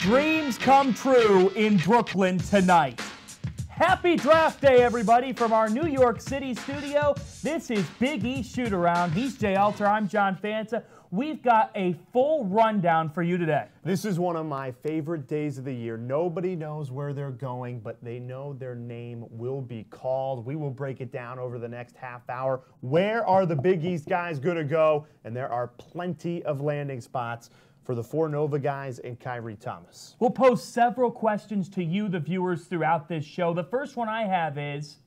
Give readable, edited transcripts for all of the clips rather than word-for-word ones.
Dreams come true in Brooklyn tonight. Happy draft day, everybody, from our New York City studio. This is Big East Shootaround. He's Jay Alter. I'm John Fanta. We've got a full rundown for you today. This is one of my favorite days of the year. Nobody knows where they're going, but they know their name will be called. We will break it down over the next half hour. Where are the Big East guys going to go? And there are plenty of landing spots for the four Nova guys and Kyrie Thomas. We'll pose several questions to you, the viewers, throughout this show. The first one I have is,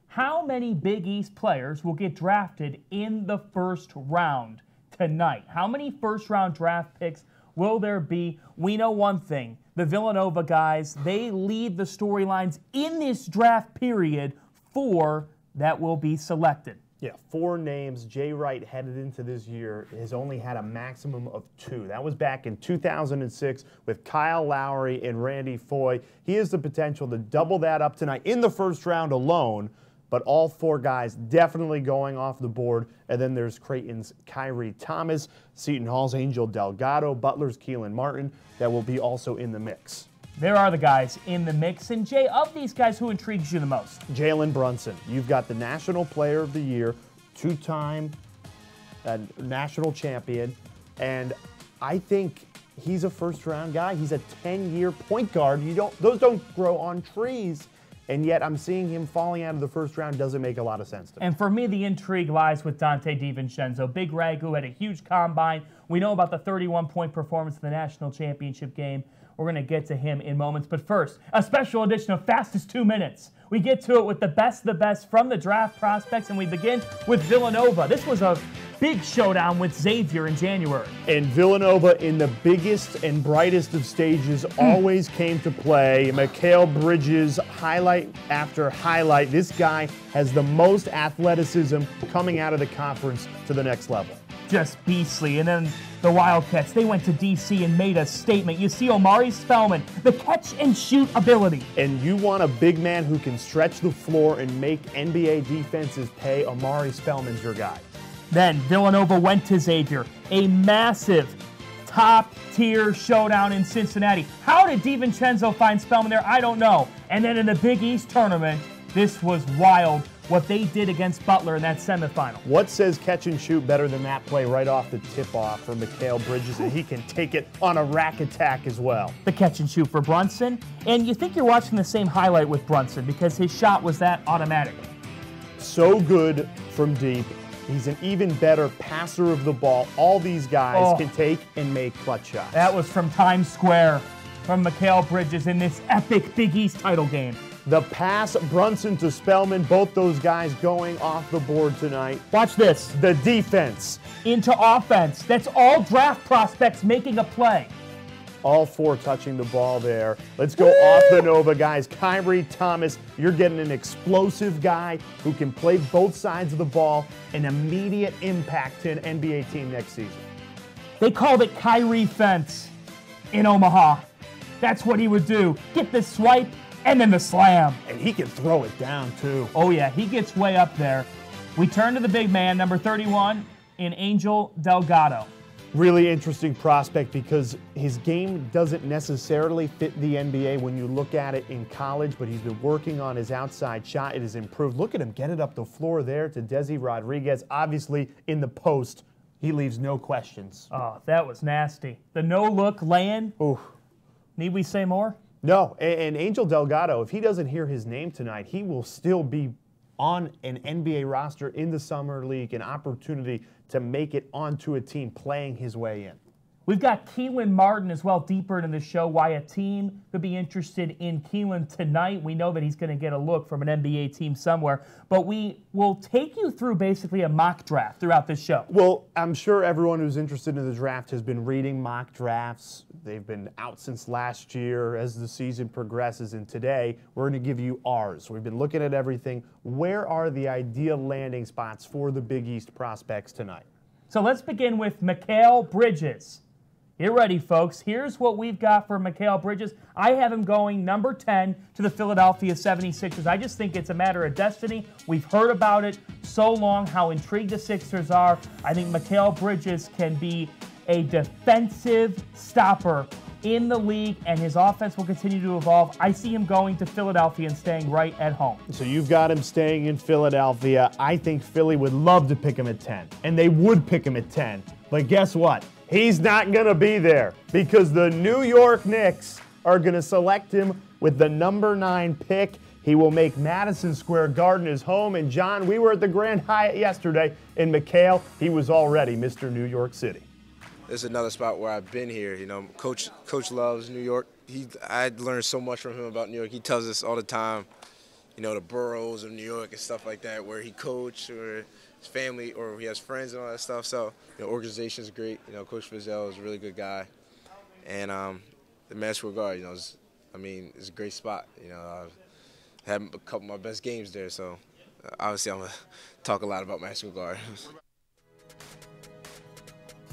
how many Big East players will get drafted in the first round tonight? How many first-round draft picks will there be? We know one thing. The Villanova guys, they lead the storylines in this draft period. 4 that will be selected. Yeah, 4 names. Jay Wright headed into this year has only had a maximum of 2. That was back in 2006 with Kyle Lowry and Randy Foye. He has the potential to double that up tonight in the first round alone, but all 4 guys definitely going off the board. And then there's Creighton's Kyrie Thomas, Seton Hall's Angel Delgado, Butler's Keelan Martin that will be also in the mix. There are the guys in the mix. And Jay, of these guys, who intrigues you the most? Jalen Brunson. You've got the National Player of the Year, 2-time national champion, and I think he's a first-round guy. He's a 10-year point guard. Those don't grow on trees, and yet I'm seeing him falling out of the first round. Doesn't make a lot of sense to me. And for me, the intrigue lies with Dante DiVincenzo. Big Ragu had a huge combine. We know about the 31-point performance in the national championship game. We're going to get to him in moments. But first, a special edition of Fastest 2 Minutes. We get to it with the best from the draft prospects, and we begin with Villanova. This was a big showdown with Xavier in January. And Villanova, in the biggest and brightest of stages, always came to play. Mikal Bridges, highlight after highlight. This guy has the most athleticism coming out of the conference to the next level. Just beastly. And then the Wildcats, they went to D.C. and made a statement. You see Omari Spellman, the catch-and-shoot ability. And you want a big man who can stretch the floor and make NBA defenses pay. Omari Spellman's your guy. Then Villanova went to Xavier, a massive top-tier showdown in Cincinnati. How did DiVincenzo find Spellman there? I don't know. And then in the Big East tournament, this was wild, what they did against Butler in that semifinal. What says catch and shoot better than that play right off the tip-off from Mikal Bridges, and he can take it on a rack attack as well. The catch and shoot for Brunson, and you think you're watching the same highlight with Brunson because his shot was that automatic. So good from deep. He's an even better passer of the ball. All these guys can take and make clutch shots. That was from Times Square from Mikal Bridges in this epic Big East title game. The pass, Brunson to Spellman, both those guys going off the board tonight. Watch this. The defense. Into offense. That's all draft prospects making a play. All 4 touching the ball there. Let's go off the Nova guys. Kyrie Thomas, you're getting an explosive guy who can play both sides of the ball, an immediate impact to an NBA team next season. They called it Kyrie Fence in Omaha. That's what he would do. Get the swipe and then the slam. And he can throw it down too. Oh yeah, he gets way up there. We turn to the big man, number 31, in Angel Delgado. Really interesting prospect because his game doesn't necessarily fit the NBA when you look at it in college, but he's been working on his outside shot. It has improved. Look at him get it up the floor there to Desi Rodriguez. Obviously, in the post, he leaves no questions. Oh, that was nasty. The no-look lay-in. Ooh. Need we say more? No, and Angel Delgado, if he doesn't hear his name tonight, he will still be on an NBA roster in the Summer League, an opportunity to make it onto a team playing his way in. We've got Keelan Martin as well deeper into the show, why a team could be interested in Keelan tonight. We know that he's going to get a look from an NBA team somewhere, but we will take you through basically a mock draft throughout this show. Well, I'm sure everyone who's interested in the draft has been reading mock drafts. They've been out since last year as the season progresses, and today we're going to give you ours. We've been looking at everything. Where are the ideal landing spots for the Big East prospects tonight? So let's begin with Mikal Bridges. Get ready, folks. Here's what we've got for Mikal Bridges. I have him going number 10 to the Philadelphia 76ers. I just think it's a matter of destiny. We've heard about it so long, how intrigued the Sixers are. I think Mikal Bridges can be a defensive stopper in the league, and his offense will continue to evolve. I see him going to Philadelphia and staying right at home. So you've got him staying in Philadelphia. I think Philly would love to pick him at 10, and they would pick him at 10. But guess what? He's not going to be there because the New York Knicks are going to select him with the number 9 pick. He will make Madison Square Garden his home. And John, we were at the Grand Hyatt yesterday in McHale. He was already Mr. New York City. This is another spot where I've been here. You know, Coach loves New York. I learned so much from him about New York. He tells us all the time, you know, the boroughs of New York and stuff like that, where he coached or his family or he has friends and all that stuff. So, the organization is great. You know, Coach Fizdale is a really good guy. And the Madison Square Garden, you know, it's a great spot. You know, I've had a couple of my best games there. So, obviously, I'm going to talk a lot about Madison Square Garden.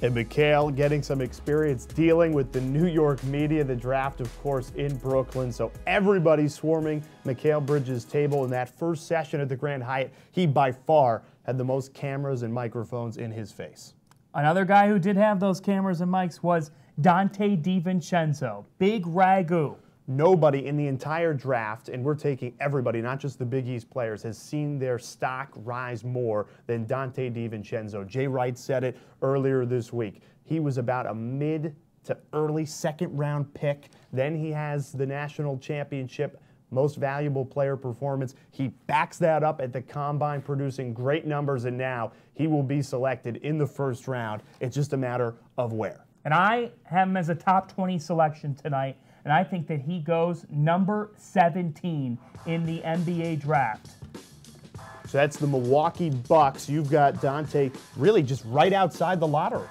And McHale getting some experience dealing with the New York media. The draft, of course, in Brooklyn. So everybody's swarming McHale Bridges' table. In that first session at the Grand Hyatt, he by far had the most cameras and microphones in his face. Another guy who did have those cameras and mics was Dante DiVincenzo. Big Ragu. Nobody in the entire draft, and we're taking everybody, not just the Big East players, has seen their stock rise more than Dante DiVincenzo. Jay Wright said it earlier this week. He was about a mid to early second-round pick. Then he has the national championship most valuable player performance. He backs that up at the Combine, producing great numbers, and now he will be selected in the first round. It's just a matter of where. And I have him as a top 20 selection tonight. And I think that he goes number 17 in the NBA draft. So that's the Milwaukee Bucks. You've got Dante really just right outside the lottery.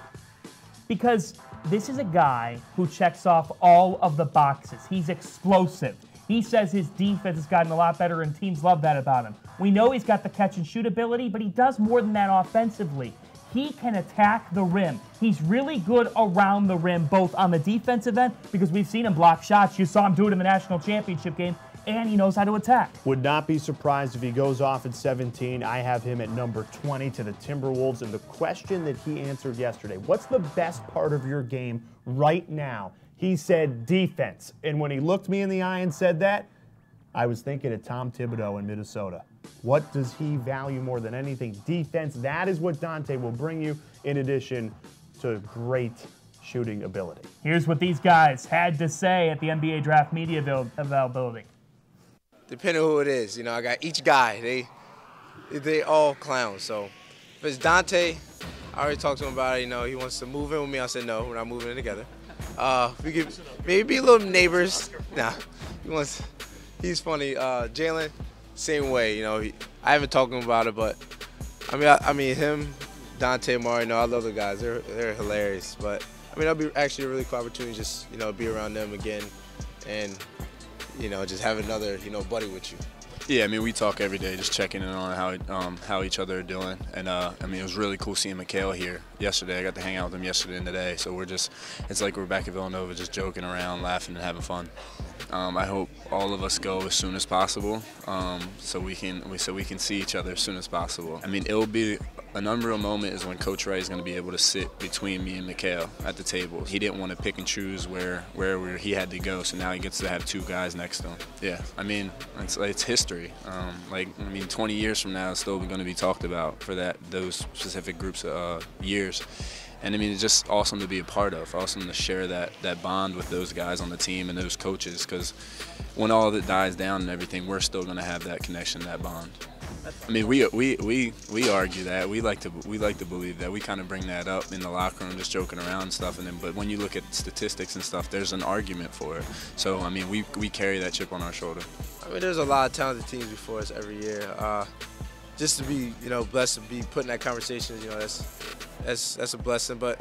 Because this is a guy who checks off all of the boxes. He's explosive. He says his defense has gotten a lot better, and teams love that about him. We know he's got the catch and shoot ability, but he does more than that offensively. He can attack the rim. He's really good around the rim, both on the defensive end, because we've seen him block shots. You saw him do it in the national championship game, and he knows how to attack. Would not be surprised if he goes off at 17. I have him at number 20 to the Timberwolves. And the question that he answered yesterday, what's the best part of your game right now? He said defense. And when he looked me in the eye and said that, I was thinking of Tom Thibodeau in Minnesota. What does he value more than anything? Defense. That is what Dante will bring you, in addition to great shooting ability. Here's what these guys had to say at the NBA draft media availability. Depending on who it is, you know, I got each guy. They all clowns. So if it's Dante, I already talked to him about it. You know, he wants to move in with me. I said no, we're not moving in together. We could maybe be a little neighbors. Nah, he's funny. Jalen, same way. You know, I haven't talked to him about it, but I mean him, Dante, Mario. No, I love the guys. They're hilarious. But I mean, that'll be actually a really cool opportunity, just be around them again, and just have another buddy with you. Yeah, I mean, we talk every day, just checking in on how each other are doing. And, I mean, it was really cool seeing McHale here yesterday. I got to hang out with him yesterday and today. So it's like we're back at Villanova just joking around, laughing, and having fun. I hope all of us go as soon as possible so we can see each other as soon as possible. I mean, it'll be an unreal moment is when Coach Wright is going to be able to sit between me and McHale at the table. He didn't want to pick and choose where he had to go, so now he gets to have two guys next to him. Yeah, I mean, it's history. 20 years from now, it's still going to be talked about for those specific groups of years. And I mean, it's just awesome to be a part of, awesome to share that bond with those guys on the team and those coaches, because when all of it dies down and everything, we're still going to have that connection, that bond. I mean, we argue that. We like to believe that. We kind of bring that up in the locker room, just joking around and stuff. But when you look at statistics and stuff, there's an argument for it. So I mean, we carry that chip on our shoulder. I mean, there's a lot of talented teams before us every year. Just to be blessed to be put in that conversation, that's a blessing. But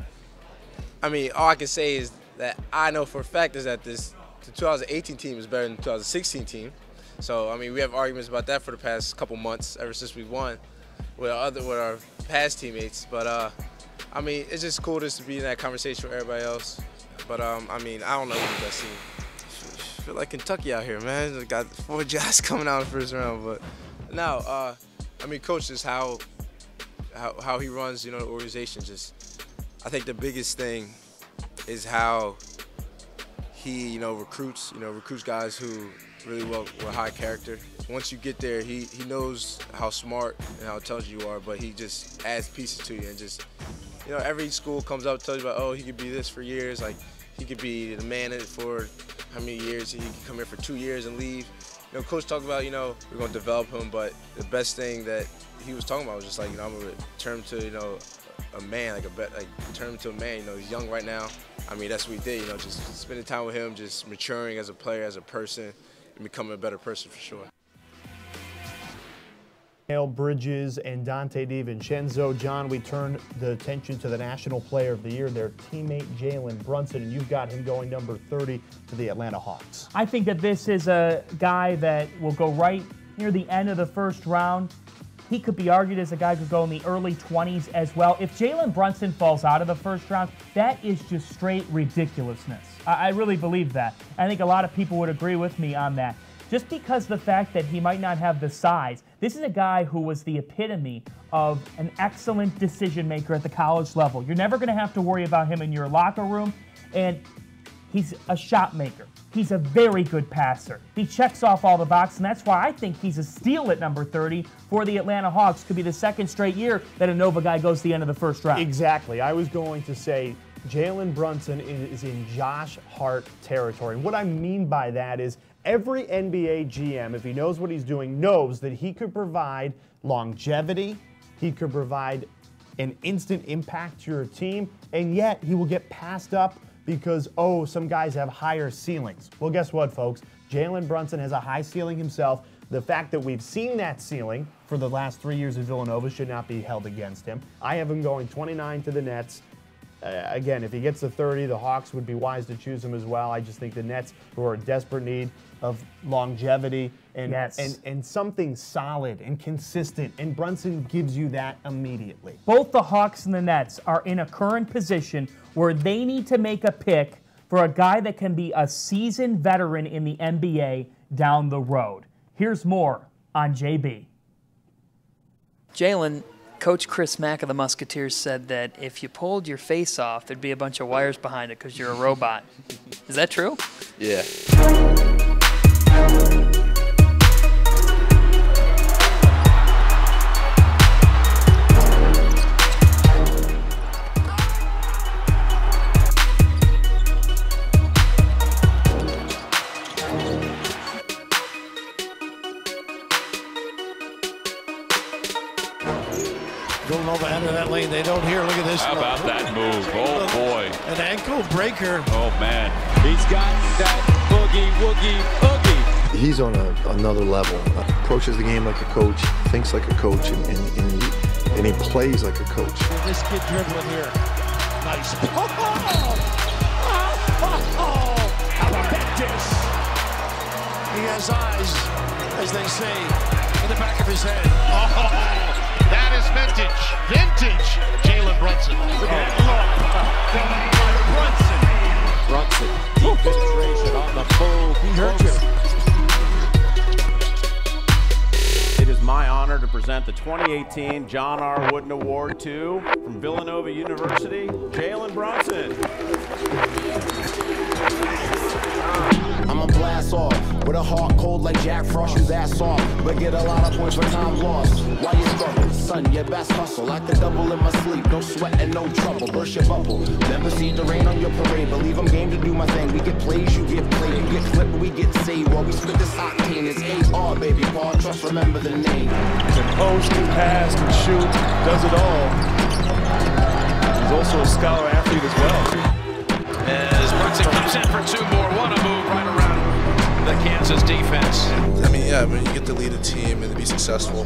I mean, all I can say is that I know for a fact is that the 2018 team is better than the 2016 team. So I mean, we have arguments about that for the past couple months, ever since we won with our past teammates. But I mean, it's just cool just to be in that conversation with everybody else. But I mean, I don't know who's the best team. I feel like Kentucky out here, man. Got 4 Jazz coming out in the first round. But no, I mean, Coach, just how he runs, the organization. Just, I think the biggest thing is how he recruits guys who really well with high character. Once you get there, he knows how smart and how intelligent you are, but he just adds pieces to you and just every school comes up and tells you about, oh, he could be this for years, like he could be the man for how many years, he could come here for 2 years and leave. Coach talked about, we're going to develop him, but the best thing that he was talking about was just like, I'm going to turn him to, a man, turn him to a man. He's young right now. I mean, that's what we did, just spending time with him, just maturing as a player, as a person, and becoming a better person for sure. Bridges and Dante DiVincenzo. John, we turn the attention to the National Player of the Year, their teammate Jalen Brunson, and you've got him going number 30 to the Atlanta Hawks. I think that this is a guy that will go right near the end of the first round. He could be argued as a guy who could go in the early 20s as well. If Jalen Brunson falls out of the first round, that is just straight ridiculousness. I really believe that. I think a lot of people would agree with me on that. Just because the fact that he might not have the size, this is a guy who was the epitome of an excellent decision maker at the college level. You're never going to have to worry about him in your locker room, and he's a shot maker. He's a very good passer. He checks off all the boxes, and that's why I think he's a steal at number 30 for the Atlanta Hawks. Could be the second straight year that a Nova guy goes to the end of the first round. Exactly. I was going to say Jalen Brunson is in Josh Hart territory. What I mean by that is every NBA GM, if he knows what he's doing, knows that he could provide longevity, he could provide an instant impact to your team, and yet he will get passed up because, oh, some guys have higher ceilings. Well, guess what, folks? Jalen Brunson has a high ceiling himself. The fact that we've seen that ceiling for the last 3 years at Villanova should not be held against him. I have him going 29 to the Nets. Again, if he gets to 30, the Hawks would be wise to choose him as well. I just think the Nets, who are in desperate need of longevity and something solid and consistent, and Brunson gives you that immediately. Both the Hawks and the Nets are in a current position where they need to make a pick for a guy that can be a seasoned veteran in the NBA down the road. Here's more on JB. Jalen, Coach Chris Mack of the Musketeers said that if you pulled your face off, there'd be a bunch of wires behind it because you're a robot. Is that true? Yeah. Villanova enter that lane. They don't hear. Look at this. How about that move? Oh, boy. An ankle breaker. Oh, man. He's got that boogie, woogie, oogie. He's on another level. Approaches the game like a coach, thinks like a coach, and he plays like a coach. This kid dribbling here. Nice. How about that dish? He has eyes, as they say, in the back of his head. Oh. That is vintage Jalen Brunson. Look at that look. Brunson, deep penetration on the move. He hurt you. It is my honor to present the 2018 John R. Wooden Award to, from Villanova University, Jalen Brunson. I'm a blast off with a heart cold like Jack Frost. You that soft, but get a lot of points for time lost. Why you struggle, son? Your best hustle. Like the double in my sleep, no sweat and no trouble. Burst your bubble. Never see the rain on your parade. Believe I'm game to do my thing. We get plays, you get played. You get clipped, we get saved. While we spit this octane, it's AR, baby. Paul, trust, remember the name. Can post, can pass, can shoot, does it all. He's also a scholar athlete as well. As Brunson comes in for two more, what a move right around the Kansas defense. I mean, yeah, when you get to lead a team and to be successful,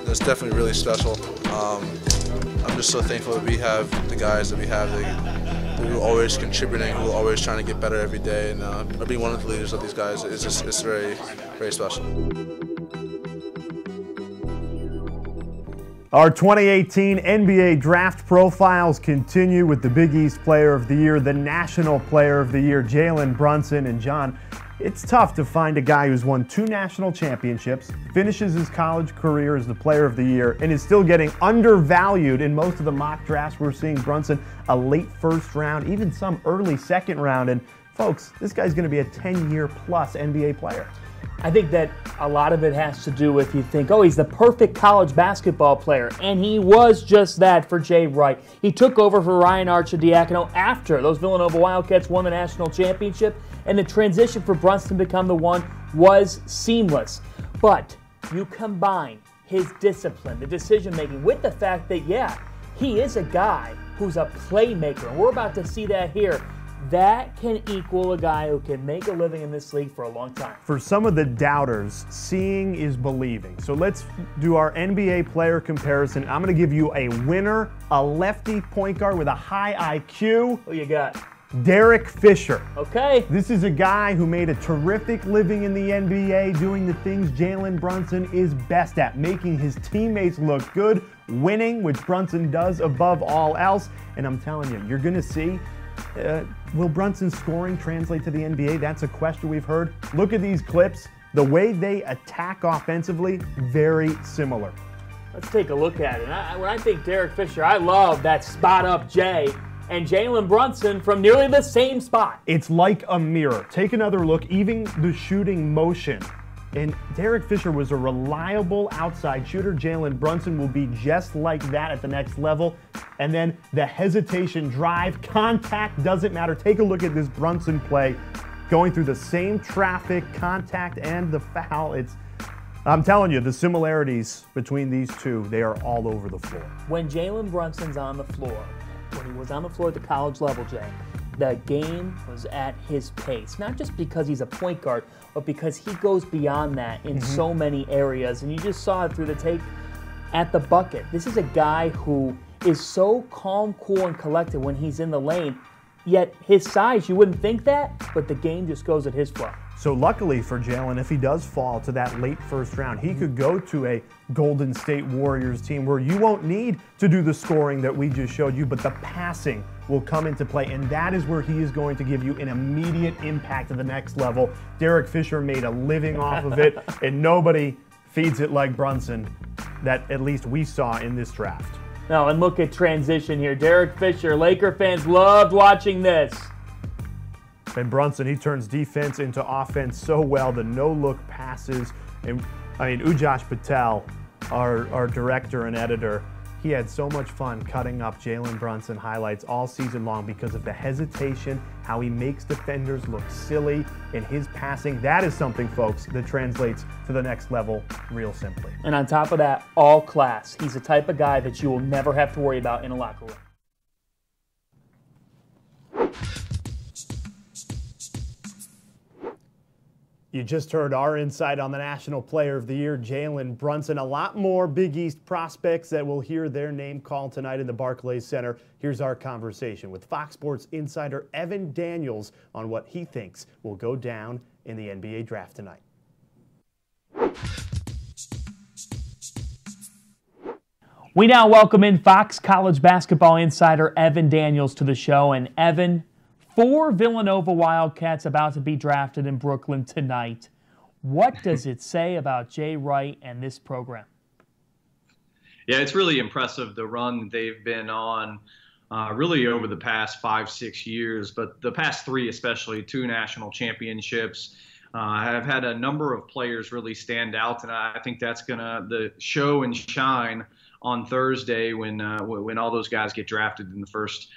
that's definitely really special. I'm just so thankful that we have the guys that we have who are always contributing, who are always trying to get better every day, and being one of the leaders of these guys is just, it's very, very special. Our 2018 NBA Draft Profiles continue with the Big East Player of the Year, the National Player of the Year, Jalen Brunson. And John, it's tough to find a guy who's won 2 national championships, finishes his college career as the Player of the Year, and is still getting undervalued in most of the mock drafts. We're seeing Brunson a late first round, even some early second round. And Folks, this guy's going to be a 10-year-plus NBA player. I think that a lot of it has to do with, you think, oh, he's the perfect college basketball player. And he was just that for Jay Wright. He took over for Ryan Arcidiacono after those Villanova Wildcats won the national championship. And the transition for Brunson to become the one was seamless. But you combine his discipline, the decision-making, with the fact that, yeah, he is a guy who's a playmaker. And we're about to see that here. That can equal a guy who can make a living in this league for a long time. For some of the doubters, seeing is believing. So let's do our NBA player comparison. I'm going to give you a winner, a lefty point guard with a high IQ. Who you got? Derek Fisher. Okay. This is a guy who made a terrific living in the NBA doing the things Jalen Brunson is best at, making his teammates look good, winning, which Brunson does above all else. And I'm telling you, you're going to see, will Brunson's scoring translate to the NBA? That's a question we've heard. Look at these clips. The way they attack offensively, very similar. Let's take a look at it. When I think Derek Fisher, I love that spot-up Jay and Jalen Brunson from nearly the same spot. It's like a mirror. Take another look, even the shooting motion. And Derek Fisher was a reliable outside shooter. Jalen Brunson will be just like that at the next level. And then the hesitation, drive, contact, doesn't matter. Take a look at this Brunson play, going through the same traffic, contact, and the foul. I'm telling you, the similarities between these two, they are all over the floor. When Jalen Brunson's on the floor, when he was on the floor at the college level, Jay, the game was at his pace. Not just because he's a point guard, but because he goes beyond that in so many areas. And you just saw it through the tape at the bucket. This is a guy who is so calm, cool, and collected when he's in the lane. Yet his size, you wouldn't think that, but the game just goes at his flow. So luckily for Jalen, if he does fall to that late first round, he could go to a Golden State Warriors team where you won't need to do the scoring that we just showed you, but the passing will come into play, and that is where he is going to give you an immediate impact at the next level. Derek Fisher made a living off of it, and nobody feeds it like Brunson that at least we saw in this draft. Now, and look at transition here. Derek Fisher, Laker fans loved watching this. And Brunson, he turns defense into offense so well. The no-look passes. And I mean, Ujash Patel, our director and editor, he had so much fun cutting up Jalen Brunson highlights all season long because of the hesitation, how he makes defenders look silly in his passing. That is something, folks, that translates to the next level real simply. And on top of that, all class. He's the type of guy that you will never have to worry about in a locker room. You just heard our insight on the National Player of the Year, Jalen Brunson. A lot more Big East prospects that will hear their name called tonight in the Barclays Center. Here's our conversation with Fox Sports insider Evan Daniels on what he thinks will go down in the NBA draft tonight. We now welcome in Fox College basketball insider Evan Daniels to the show. And Evan, 4 Villanova Wildcats about to be drafted in Brooklyn tonight. What does it say about Jay Wright and this program? Yeah, it's really impressive, the run they've been on really over the past 5-6 years, but the past 3 especially, 2 national championships. Have had a number of players really stand out, and I think that's going to show and shine on Thursday when all those guys get drafted in the first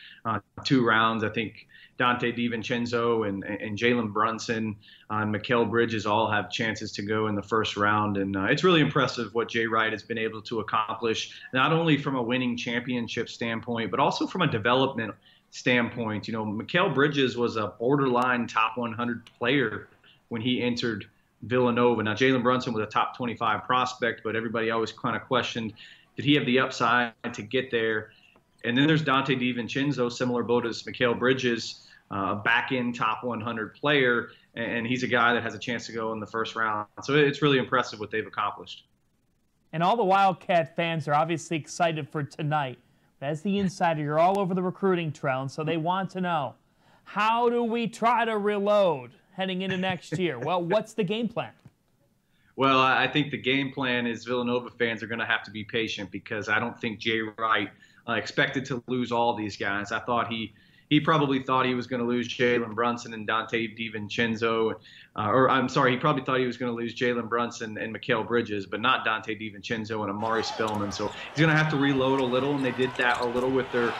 2 rounds. I think Dante DiVincenzo and Jalen Brunson and Mikal Bridges all have chances to go in the first round. And it's really impressive what Jay Wright has been able to accomplish, not only from a winning championship standpoint, but also from a development standpoint. You know, Mikal Bridges was a borderline top 100 player when he entered Villanova. Now, Jalen Brunson was a top 25 prospect, but everybody always kind of questioned, did he have the upside to get there? And then there's Dante DiVincenzo, similar boat as Mikal Bridges, back-end top 100 player, and he's a guy that has a chance to go in the first round. So it's really impressive what they've accomplished. And all the Wildcat fans are obviously excited for tonight. As the insider, you're all over the recruiting trail, and so they want to know, how do we try to reload heading into next year? Well, what's the game plan? Well, I think the game plan is Villanova fans are going to have to be patient, because I don't think Jay Wright expected to lose all these guys. I thought he he probably thought he was going to lose Jalen Brunson and Dante DiVincenzo, or I'm sorry, he probably thought he was going to lose Jalen Brunson and Mikal Bridges, but not Dante DiVincenzo and Amari Spillman. So he's going to have to reload a little, and they did that a little with their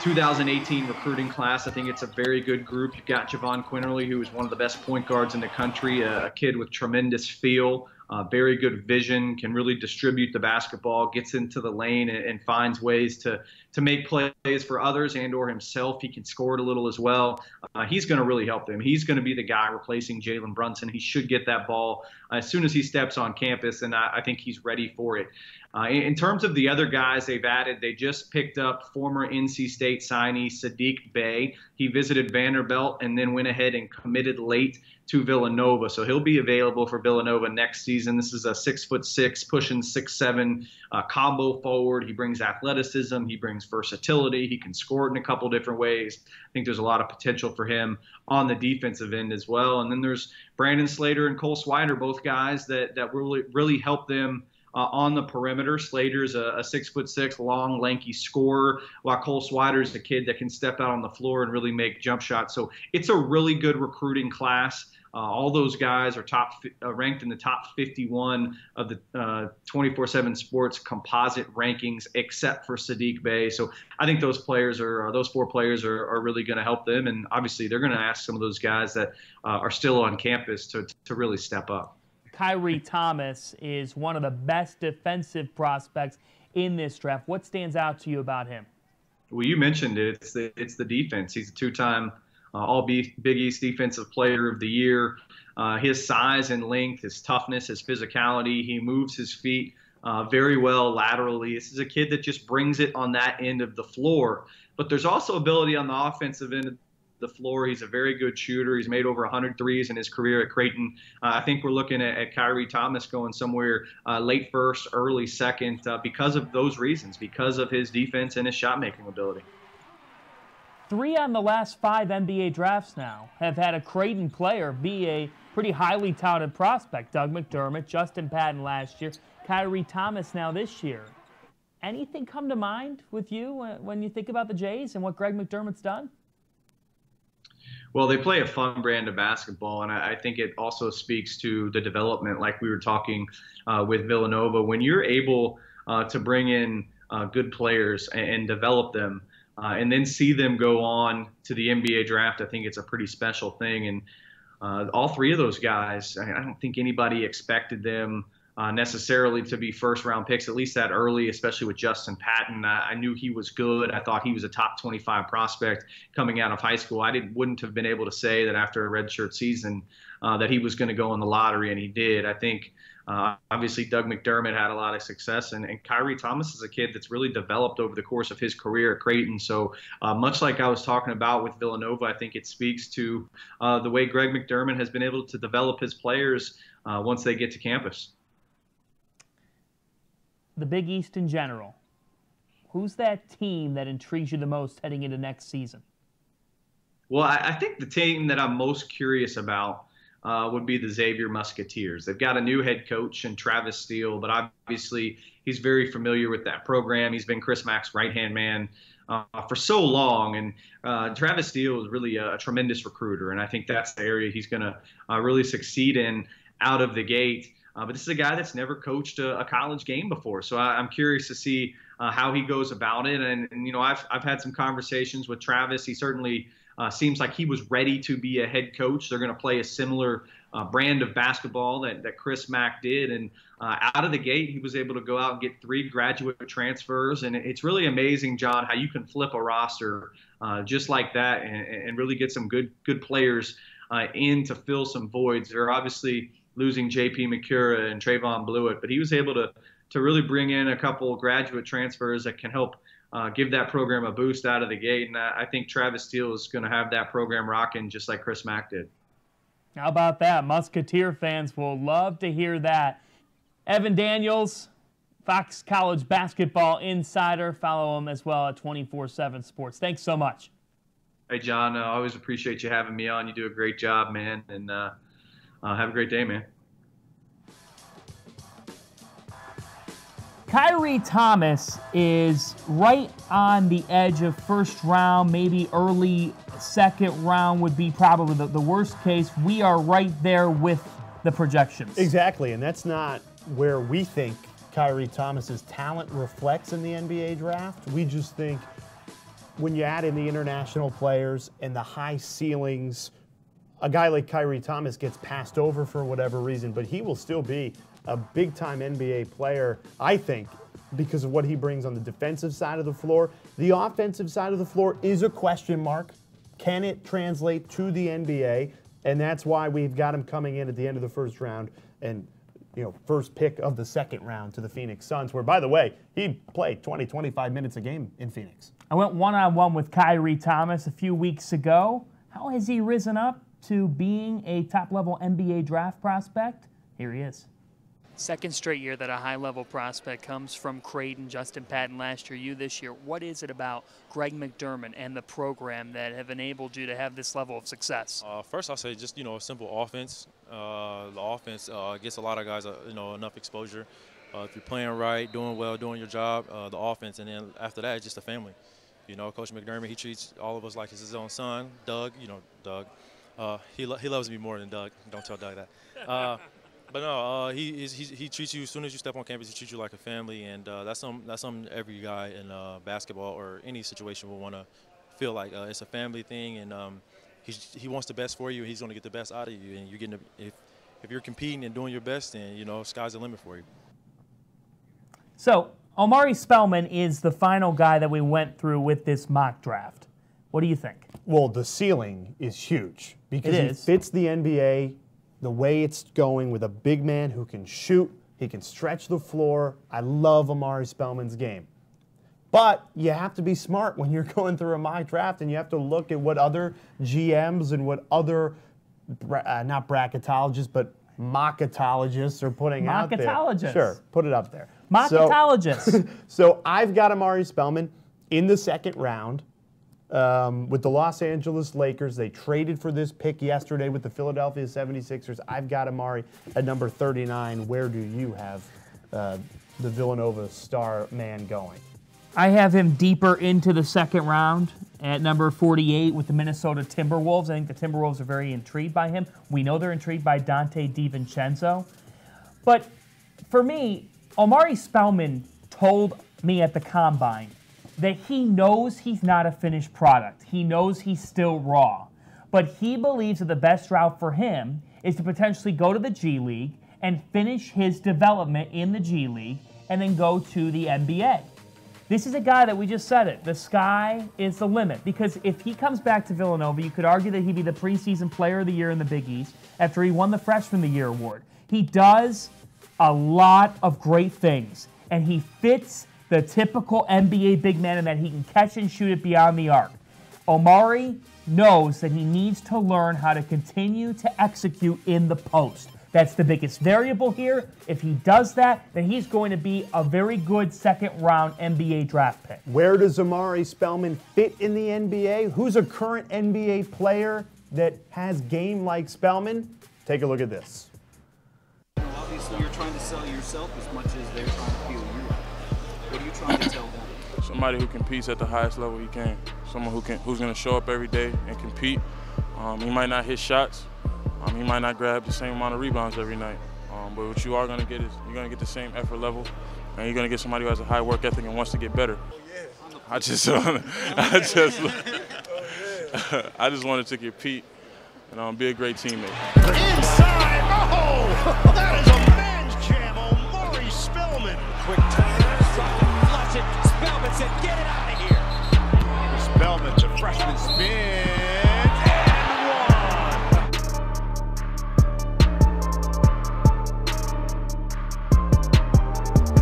2018 recruiting class. I think it's a very good group. You've got Javon Quinterly, who is one of the best point guards in the country, a kid with tremendous feel, very good vision, can really distribute the basketball, gets into the lane and finds ways to make plays for others and or himself. He can score it a little as well. He's going to really help them. He's going to be the guy replacing Jalen Brunson. He should get that ball as soon as he steps on campus, and I think he's ready for it. In terms of the other guys they've added, they just picked up former NC State signee Saddiq Bey. He visited Vanderbilt and then went ahead and committed late to Villanova. So he'll be available for Villanova next season. This is a 6'6", pushing 6'7", combo forward. He brings athleticism. He brings versatility. He can score it in a couple different ways. I think there's a lot of potential for him on the defensive end as well. And then there's Brandon Slater and Cole Swider, both guys that really help them on the perimeter. Slater's a 6'6", long, lanky scorer, while Cole Swider's a kid that can step out on the floor and really make jump shots. So it's a really good recruiting class. All those guys are ranked in the top 51 of the 24/7 Sports composite rankings, except for Saddiq Bey. So I think those four players are really going to help them, and obviously they're going to ask some of those guys that are still on campus to really step up. Kyrie Thomas is one of the best defensive prospects in this draft. What stands out to you about him? Well, you mentioned it. It's the defense. He's a two-time All-Big East Defensive Player of the Year. His size and length, his toughness, his physicality, he moves his feet very well laterally. This is a kid that just brings it on that end of the floor. But there's also ability on the offensive end of the floor. He's a very good shooter. He's made over 100 threes in his career at Creighton. I think we're looking at Kyrie Thomas going somewhere late first, early second because of those reasons, because of his defense and his shot-making ability. 3 on the last 5 NBA drafts now have had a Creighton player be a pretty highly touted prospect. Doug McDermott, Justin Patton last year, Kyrie Thomas now this year. Anything come to mind with you when you think about the Jays and what Greg McDermott's done? Well, they play a fun brand of basketball, and I think it also speaks to the development, like we were talking with Villanova. When you're able to bring in good players and develop them, and then see them go on to the NBA draft, I think it's a pretty special thing. And all 3 of those guys, I don't think anybody expected them necessarily to be first-round picks, at least that early, especially with Justin Patton. I knew he was good. I thought he was a top 25 prospect coming out of high school. I wouldn't have been able to say that after a redshirt season that he was going to go in the lottery, and he did. I think obviously Doug McDermott had a lot of success, and Kyrie Thomas is a kid that's really developed over the course of his career at Creighton. So much like I was talking about with Villanova, I think it speaks to the way Greg McDermott has been able to develop his players once they get to campus. The Big East in general, who's that team that intrigues you the most heading into next season? Well, I think the team that I'm most curious about would be the Xavier Musketeers. They've got a new head coach in Travis Steele, but obviously he's very familiar with that program. He's been Chris Mack's right-hand man for so long, and Travis Steele is really a tremendous recruiter, and I think that's the area he's going to really succeed in out of the gate. But this is a guy that's never coached a college game before, so I'm curious to see how he goes about it. And you know, I've had some conversations with Travis. He certainly seems like he was ready to be a head coach. They're going to play a similar brand of basketball that Chris Mack did. And out of the gate, he was able to go out and get 3 graduate transfers. And it's really amazing, John, how you can flip a roster just like that and really get some good players in to fill some voids. They're obviously losing J.P. McCura and Trayvon Blewett, but he was able to really bring in a couple graduate transfers that can help give that program a boost out of the gate. And I think Travis Steele is going to have that program rocking just like Chris Mack did. How about that? Musketeer fans will love to hear that. Evan Daniels, Fox College basketball insider. Follow him as well at 24/7 Sports. Thanks so much. Hey, John, I always appreciate you having me on. You do a great job, man, and have a great day, man. Kyrie Thomas is right on the edge of first round, maybe early second round would be probably the worst case. We are right there with the projections. Exactly, and that's not where we think Kyrie Thomas's talent reflects in the NBA draft. We just think when you add in the international players and the high ceilings, a guy like Kyrie Thomas gets passed over for whatever reason, but he will still be a big-time NBA player, I think, because of what he brings on the defensive side of the floor. The offensive side of the floor is a question mark. Can it translate to the NBA? And that's why we've got him coming in at the end of the first round and, you know, first pick of the second round to the Phoenix Suns, where, by the way, he played 20, 25 minutes a game in Phoenix. I went one-on-one with Kyrie Thomas a few weeks ago. How has he risen up to being a top-level NBA draft prospect? Here he is. Second straight year that a high-level prospect comes from Creighton, Justin Patton last year, you this year. What is it about Greg McDermott and the program that have enabled you to have this level of success? First, I'll say just, you know, a simple offense. The offense gets a lot of guys, you know, enough exposure. If you're playing right, doing well, doing your job, the offense, and then after that, it's just a family. You know, Coach McDermott, he treats all of us like he's his own son. Doug, you know, Doug. He loves me more than Doug. Don't tell Doug that. But no, he treats you, as soon as you step on campus, he treats you like a family, and that's something every guy in basketball or any situation will want to feel like. It's a family thing, and he wants the best for you, and he's going to get the best out of you. And you're getting if you're competing and doing your best, then, you know, sky's the limit for you. So Omari Spellman is the final guy that we went through with this mock draft. What do you think? Well, the ceiling is huge because he fits the NBA the way it's going, with a big man who can shoot, he can stretch the floor. I love Omari Spellman's game. But you have to be smart when you're going through a mock draft, and you have to look at what other GMs and what other, not bracketologists, but mocketologists are putting out there. Mocketologists. Sure, put it up there. Mocketologists. So I've got Omari Spellman in the second round. With the Los Angeles Lakers. They traded for this pick yesterday with the Philadelphia 76ers. I've got Omari at number 39. Where do you have the Villanova star man going? I have him deeper into the second round at number 48 with the Minnesota Timberwolves. I think the Timberwolves are very intrigued by him. We know they're intrigued by Dante DiVincenzo. But for me, Omari Spellman told me at the Combine that he knows he's not a finished product. He knows he's still raw. But he believes that the best route for him is to potentially go to the G League and finish his development in the G League and then go to the NBA. This is a guy that we just said it. The sky is the limit. Because if he comes back to Villanova, you could argue that he'd be the preseason player of the year in the Big East after he won the Freshman of the Year award. He does a lot of great things, and he fits the typical NBA big man in that he can catch and shoot it beyond the arc. Omari knows that he needs to learn how to continue to execute in the post. That's the biggest variable here. If he does that, then he's going to be a very good second-round NBA draft pick. Where does Omari Spellman fit in the NBA? Who's a current NBA player that has game like Spellman? Take a look at this. Obviously, you're trying to sell yourself as much as they're trying to feel you. What are you trying to tell them? Somebody who competes at the highest level he can. Someone who's going to show up every day and compete. He might not hit shots. He might not grab the same amount of rebounds every night. But what you are going to get is you're going to get the same effort level, and you're going to get somebody who has a high work ethic and wants to get better. I just wanted to compete and be a great teammate. Inside, oh, that is a man's jam. Omari Spellman. Quick turner, trying to flush it. Spellman said, get it out of here. Spellman, the freshman spin.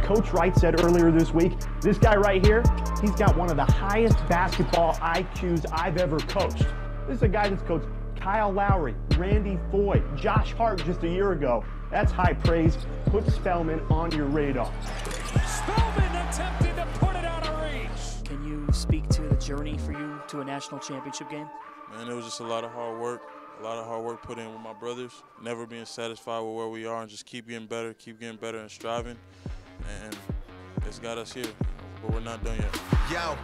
Coach Wright said earlier this week, this guy right here, he's got one of the highest basketball IQs I've ever coached. This is a guy that's coached Kyle Lowry, Randy Foye, Josh Hart just a year ago. That's high praise. Put Spellman on your radar. Spellman attempted to put it out of reach. Can you speak to the journey for you to a national championship game? Man, it was just a lot of hard work. A lot of hard work put in with my brothers. Never being satisfied with where we are and just keep getting better and striving. And that's got us here, but we're not done yet. Yo.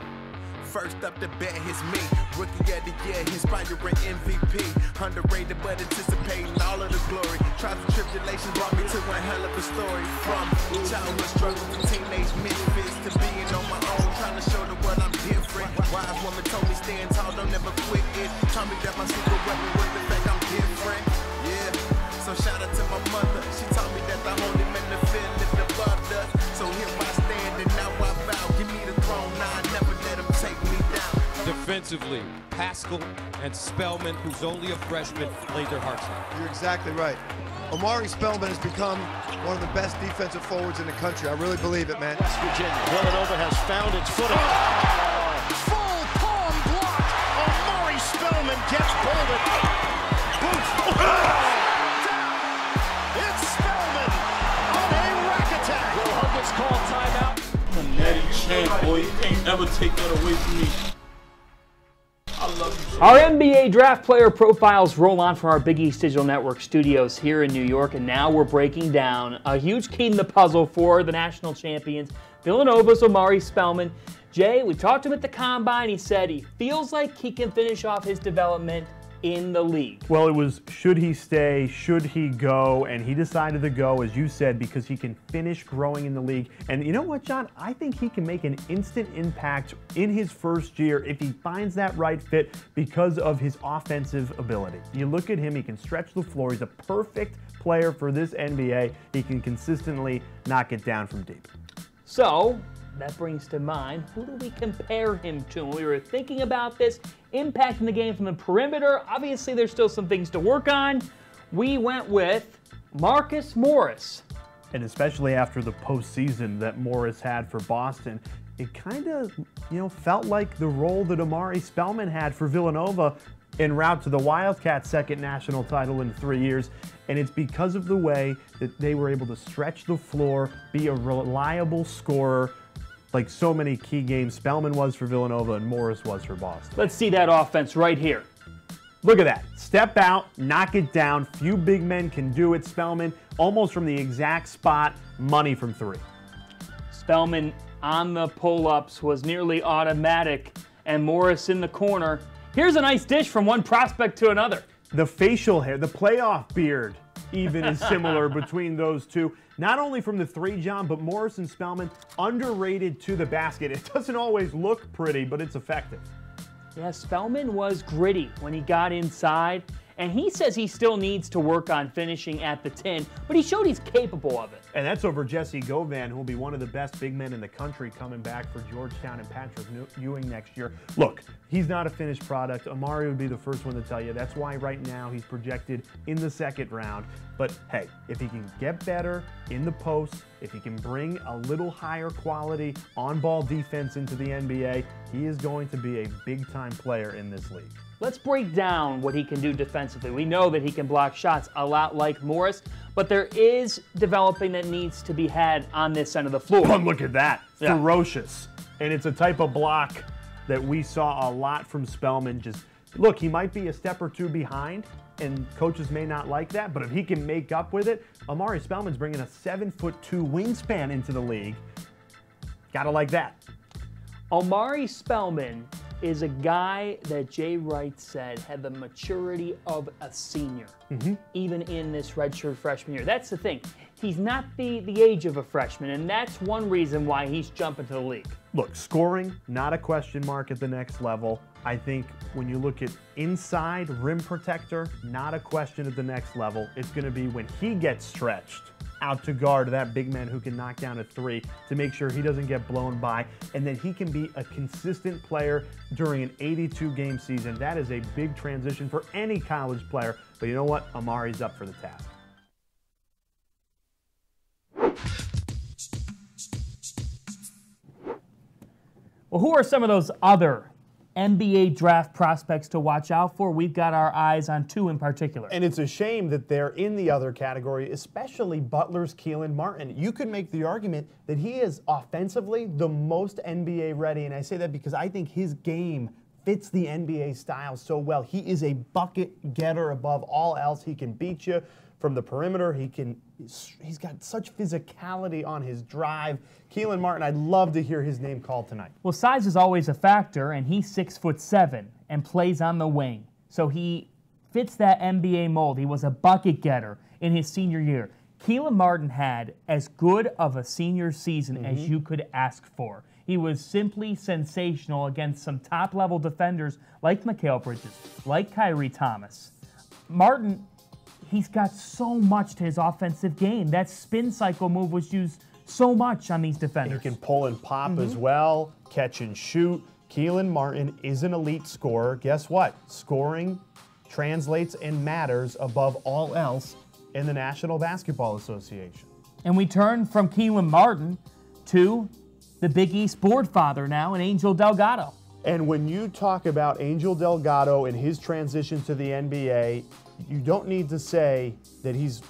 First up the bat is me. Rookie of the year, inspiring MVP. Underrated but anticipating all of the glory. Trials and tribulations brought me to one hell of a story. From childhood struggles to teenage misfits to being on my own, trying to show the world I'm different. Wise woman told me stand tall, don't never quit it. Told me that my secret weapon was the fact I'm different. Yeah, so shout out to my mother. She taught me that the holy men the field lift above us. So here I stand and now I bow. Give me the throne, now I never let him take me down. Defensively, Haskell and Spellman, who's only a freshman, laid their hearts out. You're exactly right. Omari Spellman has become one of the best defensive forwards in the country. I really believe it, man. West Virginia. Villanova has found its footing. Full palm block. Omari Spellman gets bolted. Boots. It's Spellman on a rack attack. Will Huggins call timeout. I'm a natty champ, boy. You can't ever take that away from me. I love you. Our NBA draft player profiles roll on from our Big East Digital Network studios here in New York, and now we're breaking down a huge key in the puzzle for the national champions, Villanova's Omari Spellman. Jay, we talked to him at the Combine. He said he feels like he can finish off his development in the league. Well, it was should he stay, should he go, and he decided to go, as you said, because he can finish growing in the league. And you know what, John? I think he can make an instant impact in his first year if he finds that right fit because of his offensive ability. You look at him, he can stretch the floor. He's a perfect player for this NBA. He can consistently knock it down from deep. So, that brings to mind, who do we compare him to? When we were thinking about this, impacting the game from the perimeter, obviously there's still some things to work on. We went with Marcus Morris. And especially after the postseason that Morris had for Boston, it kind of, felt like the role that Omari Spellman had for Villanova en route to the Wildcats' second national title in 3 years. And it's because of the way that they were able to stretch the floor, be a reliable scorer, like so many key games Spellman was for Villanova and Morris was for Boston. Let's see that offense right here. Look at that. Step out, knock it down. Few big men can do it. Spellman almost from the exact spot, money from three. Spellman on the pull-ups was nearly automatic, and Morris in the corner. Here's a nice dish from one prospect to another. The facial hair, the playoff beard even is similar between those two. Not only from the three, John, but Morris and Spellman underrated to the basket. It doesn't always look pretty, but it's effective. Yeah, Spellman was gritty when he got inside, and he says he still needs to work on finishing at the 10, but he showed he's capable of it. And that's over Jesse Govan, who will be one of the best big men in the country coming back for Georgetown and Patrick Ewing next year. Look, he's not a finished product. Omari would be the first one to tell you. That's why right now he's projected in the second round. But hey, if he can get better in the post, if he can bring a little higher quality on-ball defense into the NBA, he is going to be a big-time player in this league. Let's break down what he can do defensively. We know that he can block shots a lot like Morris, but there is developing that needs to be had on this end of the floor. Oh, look at that. Yeah. Ferocious. And it's a type of block that we saw a lot from Spellman. Just look, he might be a step or two behind, and coaches may not like that, but if he can make up with it, Omari Spellman's bringing a 7'2" wingspan into the league. Gotta like that. Omari Spellman is a guy that Jay Wright said had the maturity of a senior, even in this redshirt freshman year. That's the thing. He's not the age of a freshman, and that's one reason why he's jumping to the league. Look, scoring, not a question mark at the next level. I think when you look at inside rim protector, not a question at the next level. It's going to be when he gets stretched out to guard that big man who can knock down a three to make sure he doesn't get blown by, and that he can be a consistent player during an 82-game season. That is a big transition for any college player, but you know what? Omari's up for the task. Well, who are some of those other NBA draft prospects to watch out for? We've got our eyes on two in particular. And it's a shame that they're in the other category, especially Butler's Keelan Martin. You could make the argument that he is offensively the most NBA ready, and I say that because I think his game fits the NBA style so well. He is a bucket getter above all else. He can beat you from the perimeter. He's got such physicality on his drive. Keelan Martin, I'd love to hear his name called tonight. Well, size is always a factor, and he's 6'7" and plays on the wing. So he fits that NBA mold. He was a bucket getter in his senior year. Keelan Martin had as good of a senior season as you could ask for. He was simply sensational against some top-level defenders like Mikal Bridges, like Kyrie Thomas. Martin, he's got so much to his offensive game. That spin cycle move was used so much on these defenders. He can pull and pop as well, catch and shoot. Keelan Martin is an elite scorer. Guess what? Scoring translates and matters above all else in the National Basketball Association. And we turn from Keelan Martin to the Big East board father now, and Angel Delgado. And when you talk about Angel Delgado and his transition to the NBA, you don't need to say that he's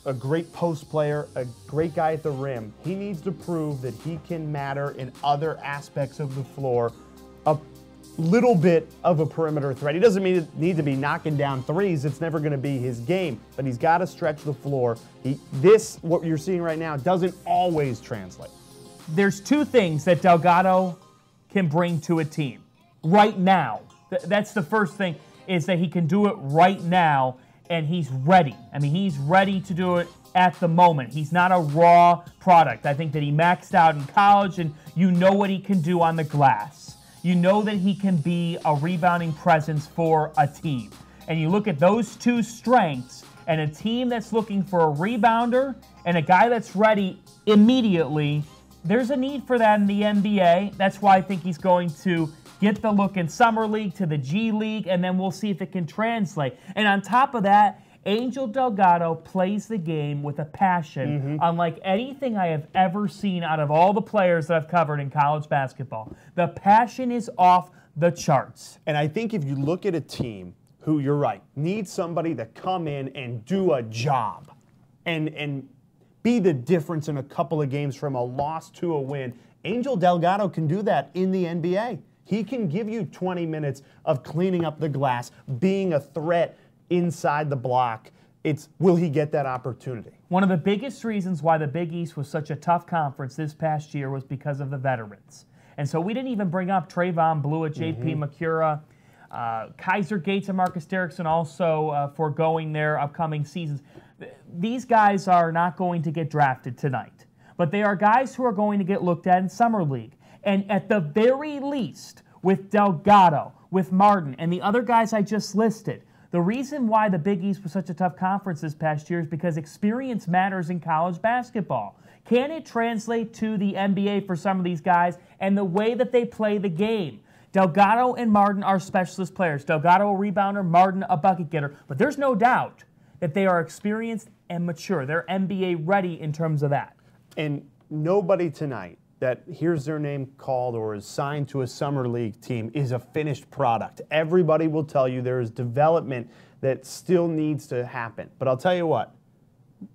a great post player, a great guy at the rim. He needs to prove that he can matter in other aspects of the floor. A little bit of a perimeter threat. He doesn't need to be knocking down threes. It's never going to be his game, but he's got to stretch the floor. What you're seeing right now, doesn't always translate. There's two things that Delgado can bring to a team right now. That's the first thing, is that he can do it right now, and he's ready. I mean, he's ready to do it at the moment. He's not a raw product. I think that he maxed out in college, and you know what he can do on the glass. You know that he can be a rebounding presence for a team. And you look at those two strengths, and a team that's looking for a rebounder and a guy that's ready immediately, there's a need for that in the NBA. That's why I think he's going to get the look in Summer League to the G League, and then we'll see if it can translate. And on top of that, Angel Delgado plays the game with a passion unlike anything I have ever seen out of all the players that I've covered in college basketball. The passion is off the charts. And I think if you look at a team who, you're right, needs somebody to come in and do a job and be the difference in a couple of games from a loss to a win, Angel Delgado can do that in the NBA. He can give you 20 minutes of cleaning up the glass, being a threat inside the block. Will he get that opportunity? One of the biggest reasons why the Big East was such a tough conference this past year was because of the veterans. And so we didn't even bring up Trayvon Blewett, J.P. Macura, Kaiser Gates and Marcus Derrickson also foregoing their upcoming seasons. These guys are not going to get drafted tonight, but they are guys who are going to get looked at in Summer League. And at the very least, with Delgado, with Martin, and the other guys I just listed, the reason why the Big East was such a tough conference this past year is because experience matters in college basketball. Can it translate to the NBA for some of these guys and the way that they play the game? Delgado and Martin are specialist players. Delgado a rebounder, Martin a bucket getter. But there's no doubt that they are experienced and mature. They're NBA ready in terms of that. And nobody tonight that hears their name called or is signed to a summer league team is a finished product. Everybody will tell you there is development that still needs to happen. But I'll tell you what,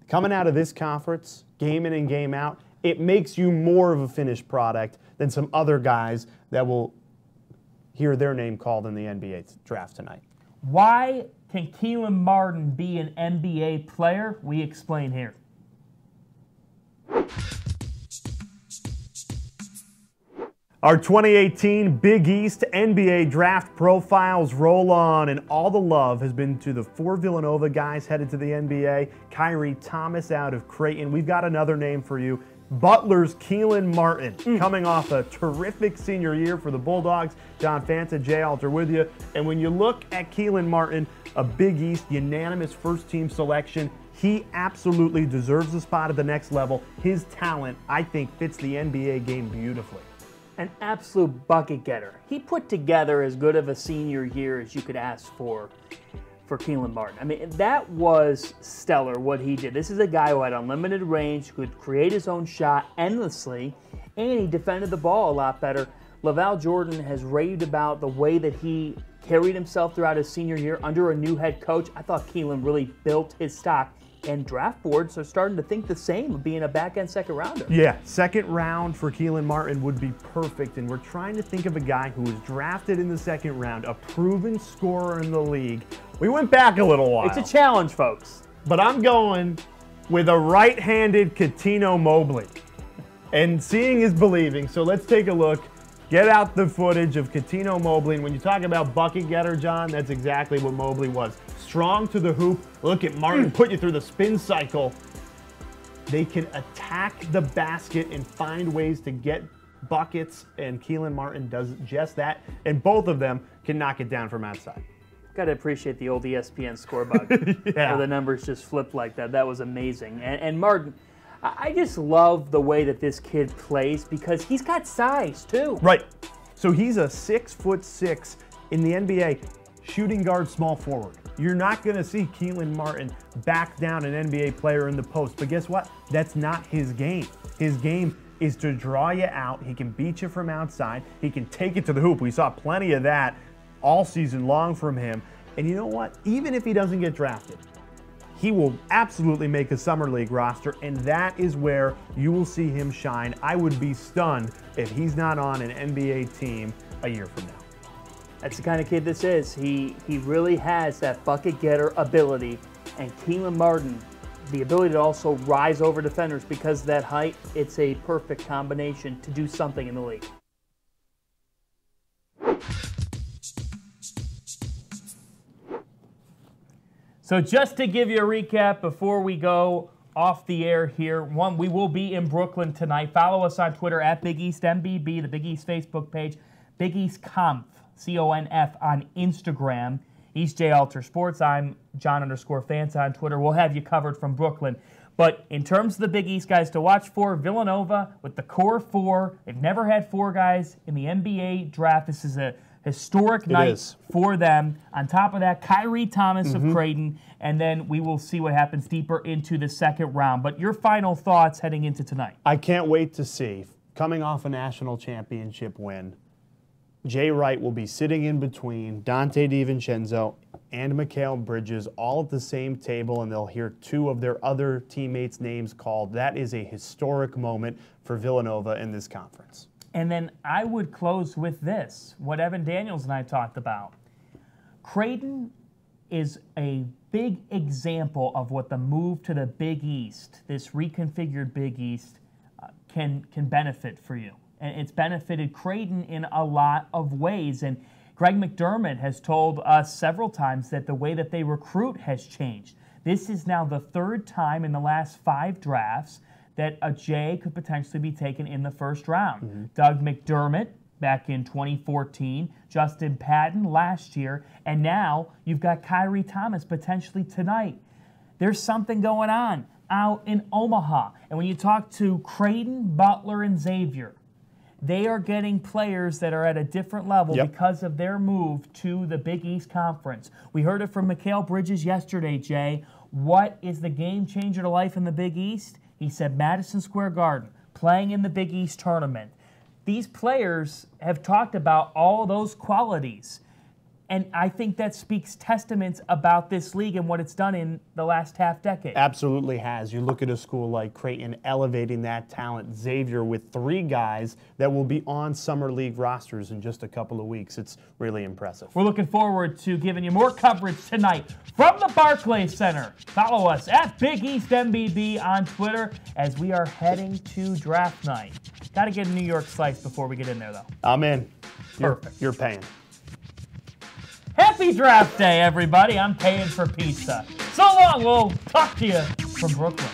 coming out of this conference, game in and game out, it makes you more of a finished product than some other guys that will hear their name called in the NBA draft tonight. Why can Keelan Martin be an NBA player? We explain here. Our 2018 Big East NBA draft profiles roll on, and all the love has been to the 4 Villanova guys headed to the NBA. Kyrie Thomas out of Creighton. We've got another name for you. Butler's Keelan Martin, coming off a terrific senior year for the Bulldogs. Fanta and Jay Alter with you. And when you look at Keelan Martin, a Big East unanimous first-team selection, he absolutely deserves a spot at the next level. His talent, I think, fits the NBA game beautifully. An absolute bucket getter. He put together as good of a senior year as you could ask for Keelan Martin. I mean, that was stellar what he did. This is a guy who had unlimited range, could create his own shot endlessly, and he defended the ball a lot better. LaVall Jordan has raved about the way that he carried himself throughout his senior year under a new head coach. I thought Keelan really built his stock. And draft boards are starting to think the same of being a back-end second rounder. Yeah, second round for Keelan Martin would be perfect. And we're trying to think of a guy who was drafted in the second round, a proven scorer in the league. We went back a little while. It's a challenge, folks. But I'm going with a right-handed Cuttino Mobley. And seeing is believing, so let's take a look. Get out the footage of Cuttino Mobley. And when you talk about bucket getter, John, that's exactly what Mobley was. Strong to the hoop. Look at Martin put you through the spin cycle. They can attack the basket and find ways to get buckets, and Keelan Martin does just that. And both of them can knock it down from outside. Got to appreciate the old ESPN score bug. Where the numbers just flipped like that. That was amazing. And Martin, I just love the way that this kid plays because he's got size too. Right. So he's a 6'6" in the NBA shooting guard, small forward. You're not going to see Keelan Martin back down an NBA player in the post. But guess what? That's not his game. His game is to draw you out. He can beat you from outside. He can take it to the hoop. We saw plenty of that all season long from him. And you know what? Even if he doesn't get drafted, he will absolutely make a summer league roster, and that is where you will see him shine. I would be stunned if he's not on an NBA team a year from now. That's the kind of kid this is. He really has that bucket getter ability, and Keelan Martin, the ability to also rise over defenders because of that height. It's a perfect combination to do something in the league. So just to give you a recap before we go off the air here, one, we will be in Brooklyn tonight. Follow us on Twitter at Big East MBB, the Big East Facebook page, Big East Conf, C-O-N-F on Instagram, East Jay Alter Sports. I'm John_Fanta on Twitter. We'll have you covered from Brooklyn. But in terms of the Big East guys to watch for, Villanova with the core four. They've never had four guys in the NBA draft. This is a historic night for them. On top of that, Kyrie Thomas of Creighton, and then we will see what happens deeper into the second round. But your final thoughts heading into tonight? I can't wait to see, coming off a national championship win, Jay Wright will be sitting in between Dante DiVincenzo and Mikal Bridges all at the same table, and they'll hear two of their other teammates' names called. That is a historic moment for Villanova in this conference. And then I would close with this, what Evan Daniels and I talked about. Creighton is a big example of what the move to the Big East, this reconfigured Big East, can benefit for you. And it's benefited Creighton in a lot of ways. And Greg McDermott has told us several times that the way that they recruit has changed. This is now the third time in the last 5 drafts that a Jay could potentially be taken in the first round. Doug McDermott back in 2014, Justin Patton last year, and now you've got Kyrie Thomas potentially tonight. There's something going on out in Omaha. And when you talk to Creighton, Butler, and Xavier, they are getting players that are at a different level because of their move to the Big East Conference. We heard it from Mikal Bridges yesterday, Jay. What is the game changer to life in the Big East? He said Madison Square Garden, playing in the Big East tournament. These players have talked about all those qualities. And I think that speaks testaments about this league and what it's done in the last half decade. Absolutely has. You look at a school like Creighton elevating that talent. Xavier with 3 guys that will be on summer league rosters in just a couple of weeks. It's really impressive. We're looking forward to giving you more coverage tonight from the Barclays Center. Follow us at Big East MBB on Twitter as we are heading to draft night. Got to get a New York slice before we get in there, though. I'm in. Perfect. You're paying. Happy draft day, everybody. I'm paying for pizza. So long. We'll talk to you from Brooklyn.